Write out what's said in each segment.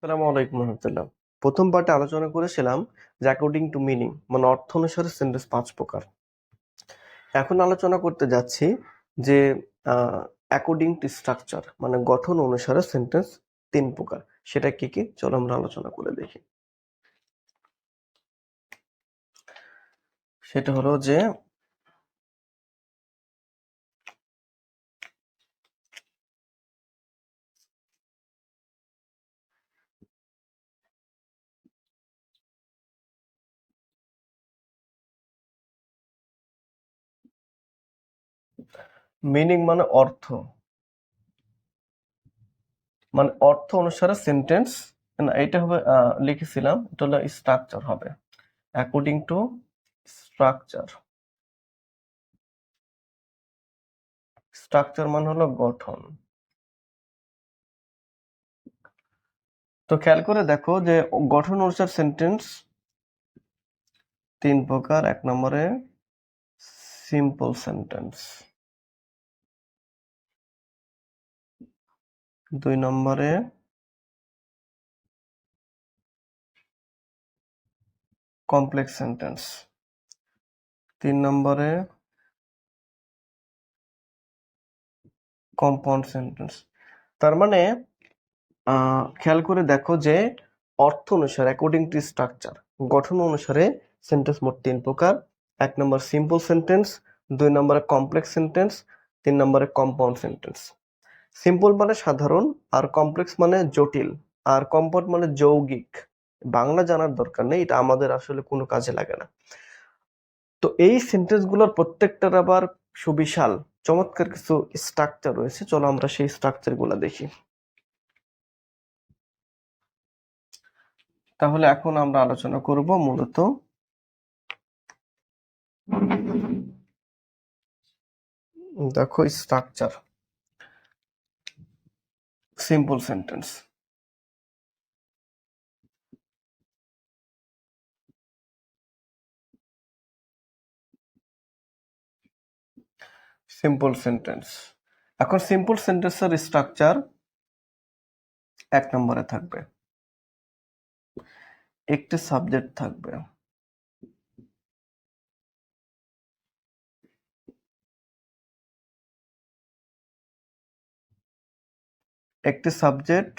আসসালামু আলাইকুম রহমতুল্লাহ। প্রথম পার্টে আলোচনা করেছিলাম যে অ্যাকর্ডিং টু মিনিং মানে অর্থ অনুসারে সেন্টেন্স 5 প্রকার। এখন আলোচনা করতে যাচ্ছি যে অ্যাকর্ডিং টু স্ট্রাকচার মানে গঠন অনুসারে সেন্টেন্স 3 প্রকার। সেটা কি কি চলো আমরা আলোচনা করে দেখি। সেটা হলো যে মিনিং মানে অর্থ, মানে অর্থ অনুসারে সেন্টেন্স না, এটা হবে লিখেছিলাম, এটা হলো স্ট্রাকচার হবে অ্যাকর্ডিং টু স্ট্রাকচার। স্ট্রাকচার মানে হলো গঠন। তো খেয়াল করে দেখো যে গঠন অনুসার সেন্টেন্স 3 প্রকার। 1 নম্বরে সিম্পল সেন্টেন্স, 2 নম্বরে কমপ্লেক্স সেন্টেন্স, 3 নম্বরে কম্পাউন্ড সেন্টেন্স। তার মানে খেয়াল করে দেখো যে অর্থ অনুসারে অ্যাকর্ডিং টু স্ট্রাকচার গঠন অনুসারে সেন্টেন্স মোট 3 প্রকার। 1 নম্বর সিম্পল সেন্টেন্স, 2 নম্বরে কমপ্লেক্স সেন্টেন্স, 3 নম্বরে কম্পাউন্ড সেন্টেন্স। সিম্পল মানে সাধারণ, আর কমপ্লেক্স মানে জটিল, আর কম্পাউন্ড মানে যৌগিক। বাংলা জানার দরকার নেই, এটা আমাদের আসলে কোনো কাজে লাগে না। তো এই সেন্টেন্স গুলোর প্রত্যেকটার আবার সুবিশাল চমৎকার কিছু স্ট্রাকচার রয়েছে। চলো আমরা সেই স্ট্রাকচার গুলা দেখি। তাহলে এখন আমরা আলোচনা করব মূলত দেখো structure simple sentence. Simple sentence, এখন সিম্পল সেন্টেন্সের স্ট্রাকচার 1 নম্বরে থাকবে একটি সাবজেক্ট থাকবে, একটি সাবজেক্ট,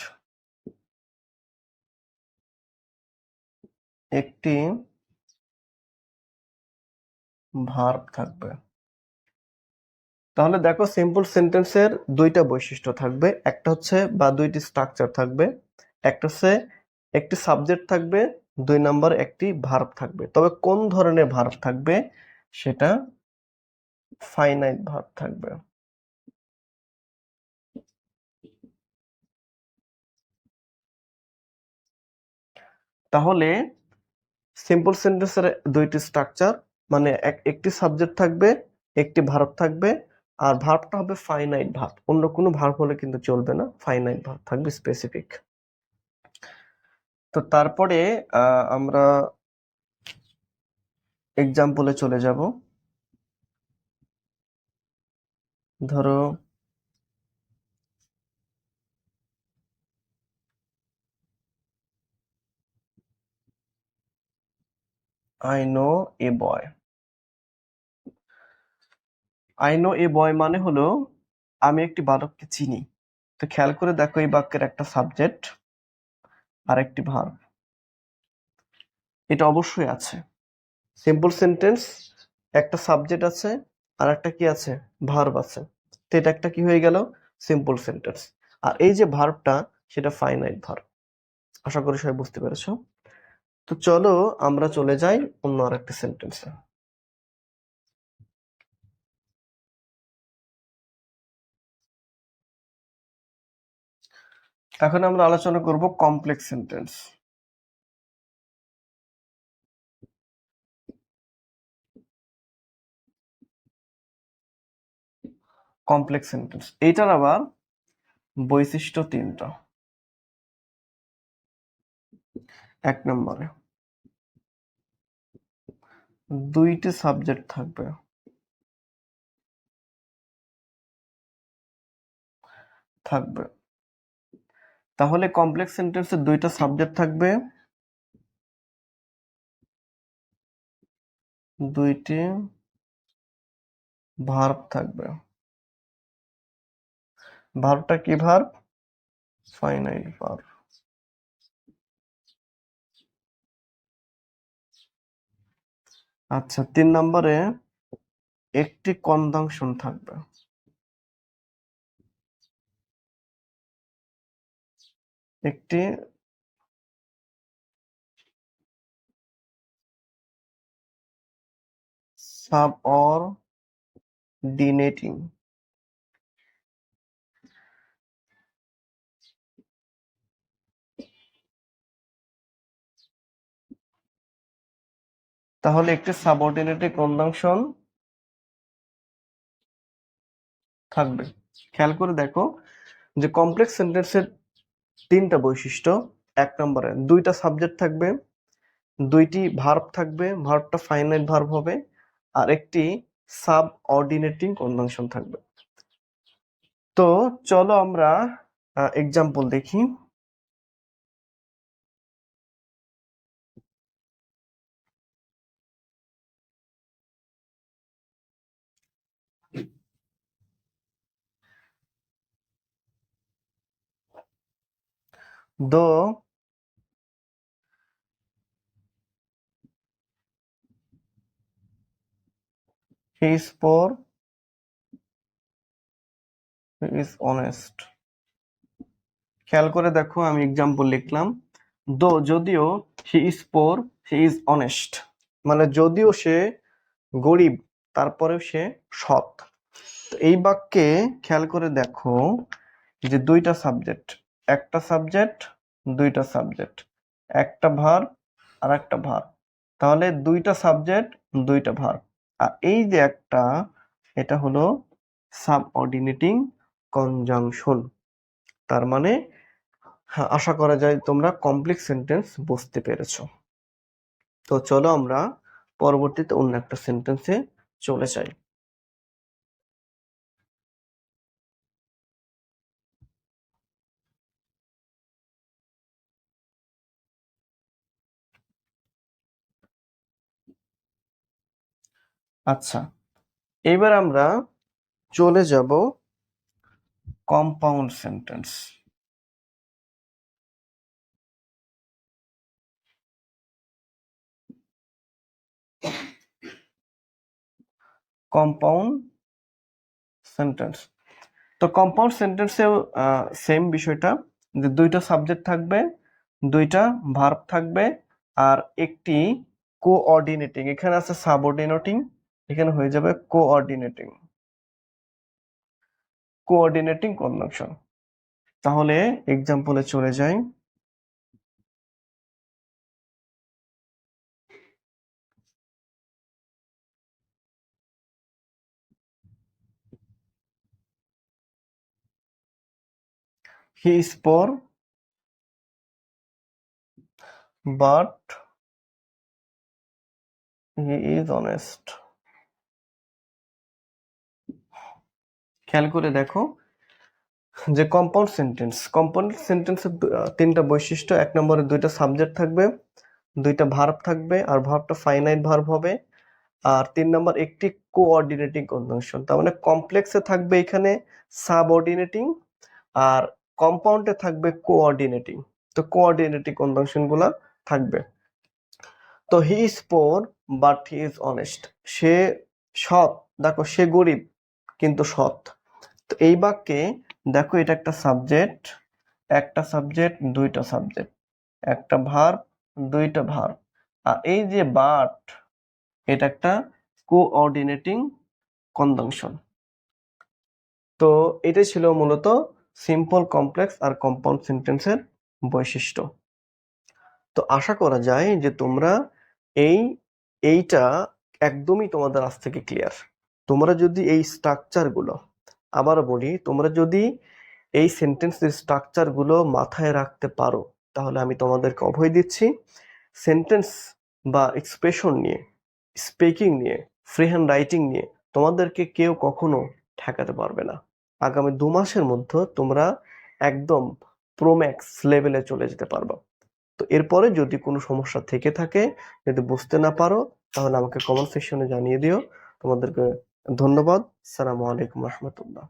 একটি ভার্ব থাকবে। তাহলে দেখো সিম্পল সেন্টেন্সের 2টা বৈশিষ্ট্য থাকবে, একটা হচ্ছে বা 2টি স্ট্রাকচার থাকবে। একটা হচ্ছে একটি সাবজেক্ট থাকবে, 2 নম্বর একটি ভার্ব থাকবে। তবে কোন ধরনের ভার্ব থাকবে? সেটা ফাইনাইট ভার্ব থাকবে। তাহলে সিম্পল সেন্টেন্সের 2টি স্ট্রাকচার মানে একটি সাবজেক্ট থাকবে, একটি ভার্ব থাকবে, আর ভার্বটা হবে ফাইনাইট ভার্ব। অন্য কোনো ভার্ব হলে কিন্তু চলবে না, ফাইনাইট ভার্ব থাকবে, স্পেসিফিক। তো তারপরে আমরা এক্সাম্পলে চলে যাব। ধরো I know a boy. I know a boy মানে হলো আমি একটি বালককে চিনি। তো খেয়াল করে দেখো এই বাক্যের একটা সাবজেক্ট আর একটি ভার্ব, এটা অবশ্যই আছে। সিম্পল সেন্টেন্স একটা সাবজেক্ট আছে আর একটা কি আছে, ভার্ব আছে। তো এটা একটা কি হয়ে গেল, সিম্পল সেন্টেন্স। আর এই যে ভার্বটা সেটা ফাইনাইট ভার্ব। আশা করি সবাই বুঝতে পেরেছো। তো চলো আমরা চলে যাই অন্য আরেকটা সেন্টেন্সে। এখন আমরা আলোচনা করব কমপ্লেক্স সেন্টেন্স। কমপ্লেক্স সেন্টেন্স এইটার আবার বৈশিষ্ট্য 3টা। 1 নম্বরে 2টি সাবজেক্ট থাকবে, থাকবে তাহলে কমপ্লেক্স সেন্টেন্সে দুইটা সাবজেক্ট থাকবে, দুইটি ভার্ব থাকবে। ভার্বটা কি ভার্ব? Finite verb. আচ্ছা, 3 নম্বরে একটি কনজাংশন থাকবে। একটি সাবঅর্ডিনেটিং। তাহলে একটি সাবঅর্ডিনেটিং কনজাংশন থাকবে। খেয়াল করে দেখো যে কমপ্লেক্স সেন্টেন্সের 3টা বৈশিষ্ট্য। 1 নম্বরে দুইটা সাবজেক্ট থাকবে, দুইটি ভার্ব থাকবে, ভার্বটা ফাইনাইট ভার্ব হবে, আর একটি সাবঅর্ডিনেটিং কনজাংশন থাকবে। তো চলো আমরা এক্সাম্পল দেখি। Though he is poor, he is honest. খেয়াল করে দেখো আমি এক্সাম্পল লিখলাম। দো যদিও, হি is poor, he is honest. মানে যদিও সে গরিব, তারপরেও সে সৎ। তো এই বাক্যে খেয়াল করে দেখো যে দুইটা সাবজেক্ট, একটা সাবজেক্ট, দুইটা সাবজেক্ট, একটা ভার্ব আর একটা ভার্ব। তাহলে দুইটা সাবজেক্ট, দুইটা ভার্ব। আর এই যে একটা, এটা হলো সাবঅর্ডিনেটিং কনজাংশন। তার মানে আশা করা যায় তোমরা কমপ্লেক্স সেন্টেন্স বুঝতে পেরেছো। তো চলো আমরা পরবর্তীতে অন্য একটা সেন্টেন্সে চলে যাই। আচ্ছা, এবার আমরা চলে যাব কম্পাউন্ড সেন্টেন্স। Compound sentence. তো কম্পাউন্ড সেন্টেন্সেও সেম বিষয়টা, যে দুইটা সাবজেক্ট থাকবে, দুইটা ভার্ব থাকবে, আর একটি কোঅর্ডিনেটিং। এখানে আছে সাবঅর্ডিনেটিং, এখানে হয়ে যাবে কোঅর্ডিনেটিং। Coordinating conjunction. তাহলে এক্সাম্পলে চলে যাই। হি is poor but he is honest. খেয়াল করে দেখো যে কম্পাউন্ড সেন্টেন্সের 3টা বৈশিষ্ট্য। 1 নম্বরে দুইটা সাবজেক্ট থাকবে, দুইটা ভার্ব থাকবে, আর ভার্বটা ফাইনাইট ভার্ব হবে। আর 3 নম্বর একটি কোঅর্ডিনেটিং কনজাংশন। তার মানে কমপ্লেক্সে থাকবে এখানে সাবঅর্ডিনেটিং, আর কম্পাউন্ডে থাকবে কোঅর্ডিনেটিং। তো কোঅর্ডিনেটিং কনজাংশন গুলা থাকবে। তো he is poor but he is honest. সে সৎ, দেখো সে গরিব কিন্তু সৎ। তো এই বাক্যে দেখো এটা একটা সাবজেক্ট, একটা সাবজেক্ট, দুইটা সাবজেক্ট, একটা ভার্ব, দুইটা ভার্ব, আর এই যে বাট, এটা একটা কোঅর্ডিনেটিং কনজাংশন। তো এটা ছিল মূলত সিম্পল, কমপ্লেক্স আর কম্পাউন্ড সেন্টেন্সের বৈশিষ্ট্য। তো আশা করা যায় যে তোমরা এইটা একদমই তোমাদের আজ থেকে ক্লিয়ার। তোমরা যদি এই স্ট্রাকচারগুলো, আবারও বলি, তোমরা যদি এই সেন্টেন্সের স্ট্রাকচারগুলো মাথায় রাখতে পারো, তাহলে আমি তোমাদেরকে অভয় দিচ্ছি, সেন্টেন্স বা এক্সপ্রেশন নিয়ে, স্পিকিং নিয়ে, ফ্রি হ্যান্ড রাইটিং নিয়ে তোমাদেরকে কেউ কখনো ঠেকাতে পারবে না। আগামী 2 মাসের মধ্যে তোমরা একদম প্রোম্যাক্স লেভেলে চলে যেতে পারবা। তো এরপরে যদি কোনো সমস্যা থেকে থাকে, যদি বুঝতে না পারো, তাহলে আমাকে কমেন্ট সেকশনে জানিয়ে দিও। তোমাদেরকে ধন্যবাদ। আসসালামু আলাইকুম রহমতুল্লাহ।